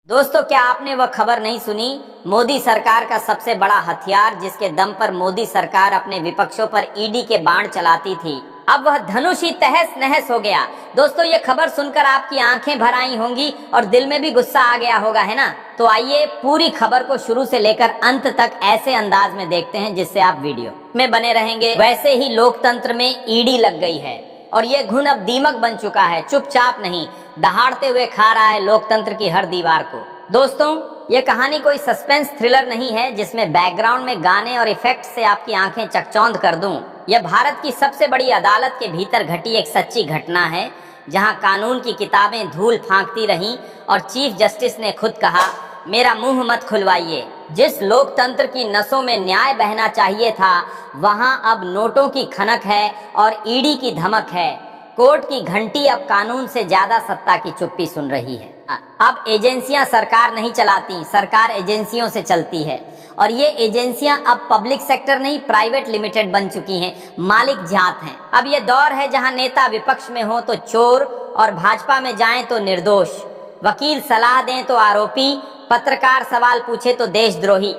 दोस्तों, क्या आपने वह खबर नहीं सुनी? मोदी सरकार का सबसे बड़ा हथियार जिसके दम पर मोदी सरकार अपने विपक्षों पर ईडी के बाण चलाती थी, अब वह धनुष ही तहस नहस हो गया। दोस्तों, ये खबर सुनकर आपकी आंखें भर आई होंगी और दिल में भी गुस्सा आ गया होगा, है ना? तो आइए पूरी खबर को शुरू से लेकर अंत तक ऐसे अंदाज में देखते हैं जिससे आप वीडियो में बने रहेंगे। वैसे ही लोकतंत्र में ईडी लग गई है और ये घुन अब दीमक बन चुका है, चुपचाप नहीं दहाड़ते हुए खा रहा है लोकतंत्र की हर दीवार को। दोस्तों, ये कहानी कोई सस्पेंस थ्रिलर नहीं है जिसमें बैकग्राउंड में गाने और इफेक्ट से आपकी आंखें चकचौंध कर दूं। यह भारत की सबसे बड़ी अदालत के भीतर घटी एक सच्ची घटना है, जहां कानून की किताबें धूल फांकती रहीं और चीफ जस्टिस ने खुद कहा, मेरा मुंह मत खुलवाइए। जिस लोकतंत्र की नसों में न्याय बहना चाहिए था, वहां अब नोटों की खनक है और ईडी की धमक है। कोर्ट की घंटी अब कानून से ज्यादा सत्ता की चुप्पी सुन रही है। अब एजेंसियां सरकार नहीं चलाती, सरकार एजेंसियों से चलती है और ये एजेंसियां अब पब्लिक सेक्टर नहीं, प्राइवेट लिमिटेड बन चुकी हैं, मालिक जात हैं। अब ये दौर है जहां नेता विपक्ष में हो तो चोर और भाजपा में जाएं तो निर्दोष, वकील सलाह दें तो आरोपी, पत्रकार सवाल पूछे तो देशद्रोही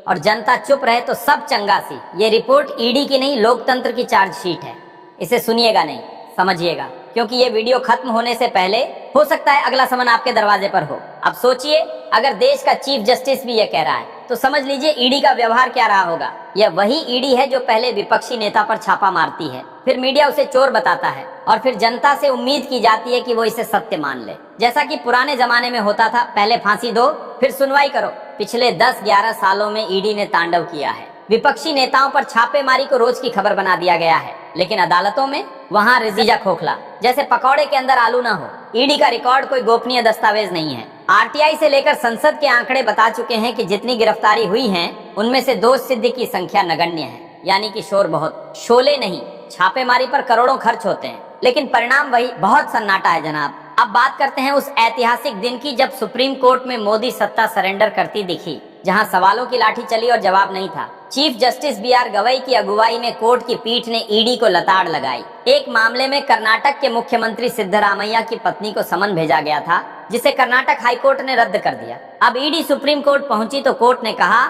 और जनता चुप रहे तो सब चंगासी। ये रिपोर्ट ईडी की नहीं, लोकतंत्र की चार्जशीट है। इसे सुनिएगा नहीं, समझिएगा, क्योंकि ये वीडियो खत्म होने से पहले हो सकता है अगला समन आपके दरवाजे पर हो। अब सोचिए, अगर देश का चीफ जस्टिस भी ये कह रहा है तो समझ लीजिए ईडी का व्यवहार क्या रहा होगा। यह वही ईडी है जो पहले विपक्षी नेता पर छापा मारती है, फिर मीडिया उसे चोर बताता है और फिर जनता से उम्मीद की जाती है कि वो इसे सत्य मान ले, जैसा कि पुराने जमाने में होता था, पहले फांसी दो फिर सुनवाई करो। पिछले 10-11 सालों में ईडी ने तांडव किया है। विपक्षी नेताओं पर छापेमारी को रोज की खबर बना दिया गया है, लेकिन अदालतों में वहां रिजीजा खोखला, जैसे पकौड़े के अंदर आलू ना हो। ईडी का रिकॉर्ड कोई गोपनीय दस्तावेज नहीं है। आरटीआई से लेकर संसद के आंकड़े बता चुके हैं कि जितनी गिरफ्तारी हुई हैं, उनमें से दोष सिद्ध की संख्या नगण्य है, यानी कि शोर बहुत, शोले नहीं। छापेमारी पर करोड़ों खर्च होते हैं, लेकिन परिणाम वही, बहुत सन्नाटा है जनाब। अब बात करते हैं उस ऐतिहासिक दिन की जब सुप्रीम कोर्ट में मोदी सत्ता सरेंडर करती दिखी, जहां सवालों की लाठी चली और जवाब नहीं था। चीफ जस्टिस बीआर गवई की अगुवाई में कोर्ट की पीठ ने ईडी को लताड़ लगाई। एक मामले में कर्नाटक के मुख्यमंत्री सिद्धरामैया की पत्नी को समन भेजा गया था, जिसे कर्नाटक हाईकोर्ट ने रद्द कर दिया। अब ईडी सुप्रीम कोर्ट पहुंची तो कोर्ट ने कहा,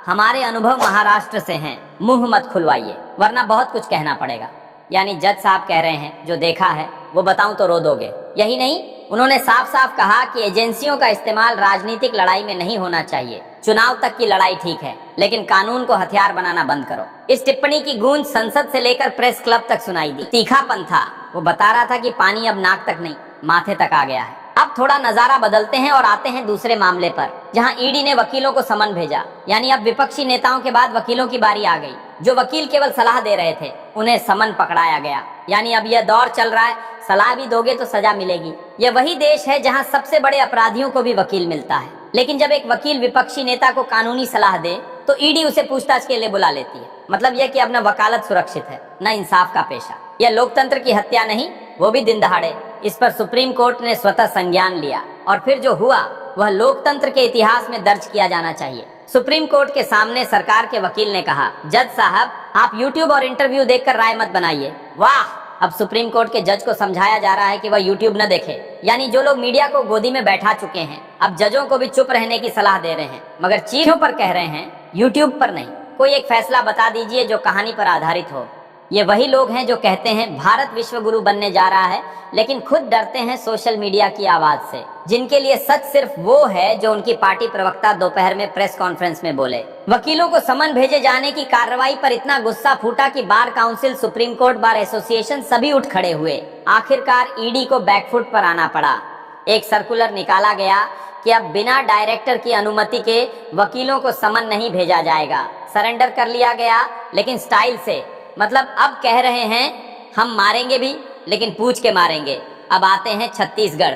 हमारे अनुभव महाराष्ट्र से हैं, मुंह मत खुलवाइए वरना बहुत कुछ कहना पड़ेगा। यानी जज साहब कह रहे हैं, जो देखा है वो बताऊं तो रो दोगे। यही नहीं, उन्होंने साफ साफ कहा कि एजेंसियों का इस्तेमाल राजनीतिक लड़ाई में नहीं होना चाहिए। चुनाव तक की लड़ाई ठीक है, लेकिन कानून को हथियार बनाना बंद करो। इस टिप्पणी की गूंज संसद से लेकर प्रेस क्लब तक सुनाई दी। तीखापन था, वो बता रहा था कि पानी अब नाक तक नहीं, माथे तक आ गया है। अब थोड़ा नजारा बदलते हैं और आते हैं दूसरे मामले पर, जहां ईडी ने वकीलों को समन भेजा। यानी अब विपक्षी नेताओं के बाद वकीलों की बारी आ गई। जो वकील केवल सलाह दे रहे थे, उन्हें समन पकड़ाया गया। यानी अब यह दौर चल रहा है, सलाह भी दोगे तो सजा मिलेगी। यह वही देश है जहां सबसे बड़े अपराधियों को भी वकील मिलता है, लेकिन जब एक वकील विपक्षी नेता को कानूनी सलाह दे तो ईडी उसे पूछताछ के लिए बुला लेती है। मतलब यह कि अब न वकालत सुरक्षित है, न इंसाफ का पेशा। यह लोकतंत्र की हत्या नहीं, वो भी दिन दहाड़े। इस पर सुप्रीम कोर्ट ने स्वतः संज्ञान लिया और फिर जो हुआ वह लोकतंत्र के इतिहास में दर्ज किया जाना चाहिए। सुप्रीम कोर्ट के सामने सरकार के वकील ने कहा, जज साहब, आप यूट्यूब और इंटरव्यू देखकर राय मत बनाइए। वाह! अब सुप्रीम कोर्ट के जज को समझाया जा रहा है कि वह यूट्यूब न देखे। यानी जो लोग मीडिया को गोदी में बैठा चुके हैं, अब जजों को भी चुप रहने की सलाह दे रहे हैं, मगर चीजों पर कह रहे हैं, यूट्यूब पर नहीं। कोई एक फैसला बता दीजिए जो कहानी पर आधारित हो। ये वही लोग हैं जो कहते हैं भारत विश्व गुरु बनने जा रहा है, लेकिन खुद डरते हैं सोशल मीडिया की आवाज से, जिनके लिए सच सिर्फ वो है जो उनकी पार्टी प्रवक्ता दोपहर में प्रेस कॉन्फ्रेंस में बोले। वकीलों को समन भेजे जाने की कार्रवाई पर इतना गुस्सा फूटा कि bar council, supreme court bar association सभी उठ खड़े हुए। आखिरकार ईडी को बैकफुट पर आना पड़ा। एक सर्कुलर निकाला गया कि अब बिना डायरेक्टर की अनुमति के वकीलों को समन नहीं भेजा जाएगा। सरेंडर कर लिया गया, लेकिन स्टाइल से। मतलब अब कह रहे हैं, हम मारेंगे भी लेकिन पूछ के मारेंगे। अब आते हैं छत्तीसगढ़।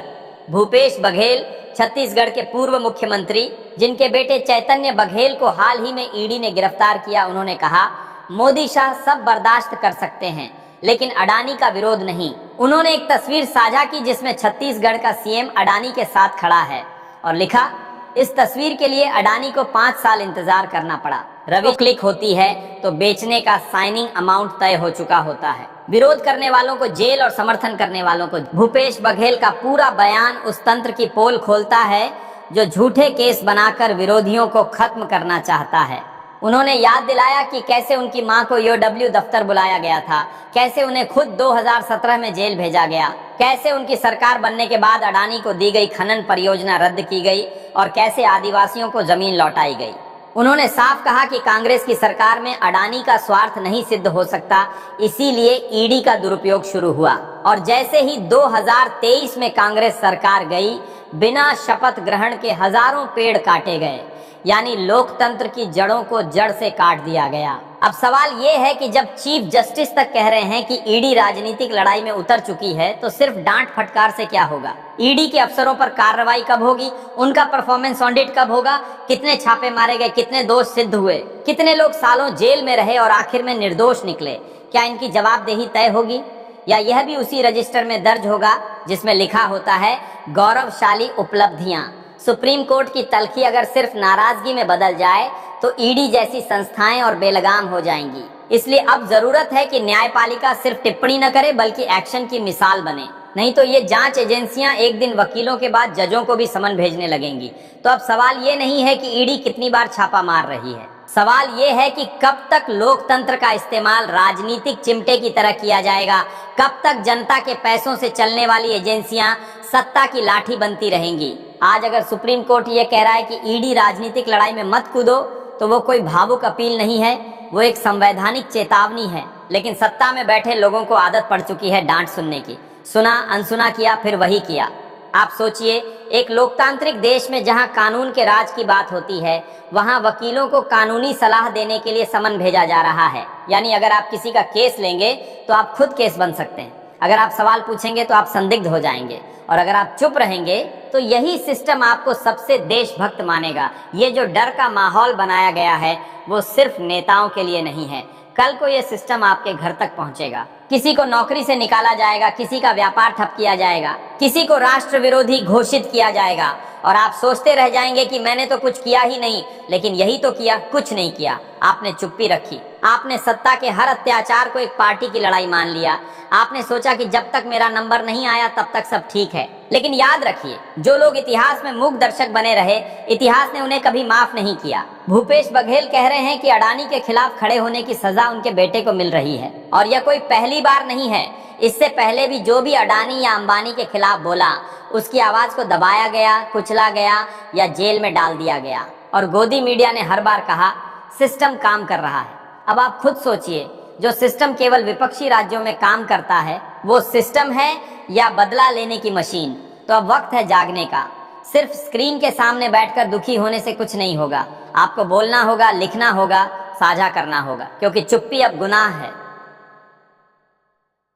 भूपेश बघेल, छत्तीसगढ़ के पूर्व मुख्यमंत्री, जिनके बेटे चैतन्य बघेल को हाल ही में ईडी ने गिरफ्तार किया, उन्होंने कहा, मोदी शाह सब बर्दाश्त कर सकते हैं लेकिन अडानी का विरोध नहीं। उन्होंने एक तस्वीर साझा की जिसमें छत्तीसगढ़ का सीएम अडानी के साथ खड़ा है और लिखा, इस तस्वीर के लिए अडानी को 5 साल इंतजार करना पड़ा। रवि क्लिक होती है तो बेचने का साइनिंग अमाउंट तय हो चुका होता है। विरोध करने वालों को जेल और समर्थन करने वालों को। भूपेश बघेल का पूरा बयान उस तंत्र की पोल खोलता है जो झूठे केस बनाकर विरोधियों को खत्म करना चाहता है। उन्होंने याद दिलाया कि कैसे उनकी मां को ईओडब्ल्यू दफ्तर बुलाया गया था, कैसे उन्हें खुद 2017 में जेल भेजा गया, कैसे उनकी सरकार बनने के बाद अडानी को दी गई खनन परियोजना रद्द की गई और कैसे आदिवासियों को जमीन लौटाई गई। उन्होंने साफ कहा कि कांग्रेस की सरकार में अडानी का स्वार्थ नहीं सिद्ध हो सकता, इसीलिए ईडी का दुरुपयोग शुरू हुआ। और जैसे ही 2023 में कांग्रेस सरकार गई, बिना शपथ ग्रहण के हजारों पेड़ काटे गए, यानी लोकतंत्र की जड़ों को जड़ से काट दिया गया। अब सवाल ये है कि जब चीफ जस्टिस तक कह रहे हैं कि ईडी राजनीतिक लड़ाई में उतर चुकी है, तो सिर्फ डांट फटकार से क्या होगा? ईडी के अफसरों पर कार्रवाई कब होगी? उनका परफॉर्मेंस ऑडिट कब होगा? कितने छापे मारे गए? कितने दोष सिद्ध हुए? कितने लोग सालों जेल में रहे और आखिर में निर्दोष निकले? क्या इनकी जवाबदेही तय होगी, या यह भी उसी रजिस्टर में दर्ज होगा जिसमें लिखा होता है गौरवशाली उपलब्धियां? सुप्रीम कोर्ट की तलखी अगर सिर्फ नाराजगी में बदल जाए तो ईडी जैसी संस्थाएं और बेलगाम हो जाएंगी। इसलिए अब जरूरत है कि न्यायपालिका सिर्फ टिप्पणी न करे बल्कि एक्शन की मिसाल बने, नहीं तो ये जांच एजेंसियां एक दिन वकीलों के बाद जजों को भी समन भेजने लगेंगी। तो अब सवाल ये नहीं है कि ईडी कितनी बार छापा मार रही है, सवाल ये है कि कब तक लोकतंत्र का इस्तेमाल राजनीतिक चिमटे की तरह किया जाएगा, कब तक जनता के पैसों से चलने वाली एजेंसियां सत्ता की लाठी बनती रहेंगी। आज अगर सुप्रीम कोर्ट ये कह रहा है कि ईडी राजनीतिक लड़ाई में मत कूदो, तो वो कोई भावुक अपील नहीं है, वो एक संवैधानिक चेतावनी है। लेकिन सत्ता में बैठे लोगों को आदत पड़ चुकी है डांट सुनने की। सुना, अनसुना किया, फिर वही किया। आप सोचिए, एक लोकतांत्रिक देश में जहां कानून के राज की बात होती है, वहां वकीलों को कानूनी सलाह देने के लिए समन भेजा जा रहा है। यानी अगर आप किसी का केस लेंगे तो आप खुद केस बन सकते हैं, अगर आप सवाल पूछेंगे तो आप संदिग्ध हो जाएंगे, और अगर आप चुप रहेंगे तो यही सिस्टम आपको सबसे देशभक्त मानेगा। ये जो डर का माहौल बनाया गया है वो सिर्फ नेताओं के लिए नहीं है, कल को ये सिस्टम आपके घर तक पहुंचेगा। किसी को नौकरी से निकाला जाएगा, किसी का व्यापार ठप किया जाएगा, किसी को राष्ट्र विरोधी घोषित किया जाएगा, और आप सोचते रह जाएंगे कि मैंने तो कुछ किया ही नहीं। लेकिन यही तो किया, कुछ नहीं किया। आपने चुप्पी रखी, आपने सत्ता के हर अत्याचार को एक पार्टी की लड़ाई मान लिया। आपने सोचा कि जब तक मेरा नंबर नहीं आया तब तक सब ठीक है। लेकिन याद रखिए, जो लोग इतिहास में मूक दर्शक बने रहे, इतिहास ने उन्हें कभी माफ नहीं किया। भूपेश बघेल कह रहे हैं कि अडानी के खिलाफ खड़े होने की सजा उनके बेटे को मिल रही है, और यह कोई पहली बार नहीं है। इससे पहले भी जो भी अडानी या अंबानी के खिलाफ बोला, उसकी आवाज को दबाया गया, कुचला गया या जेल में डाल दिया गया। और गोदी मीडिया ने हर बार कहा सिस्टम काम कर रहा है। अब आप खुद सोचिए, जो सिस्टम केवल विपक्षी राज्यों में काम करता है, वो सिस्टम है या बदला लेने की मशीन? तो अब वक्त है जागने का। सिर्फ स्क्रीन के सामने बैठकर दुखी होने से कुछ नहीं होगा। आपको बोलना होगा, लिखना होगा, साझा करना होगा, क्योंकि चुप्पी अब गुनाह है।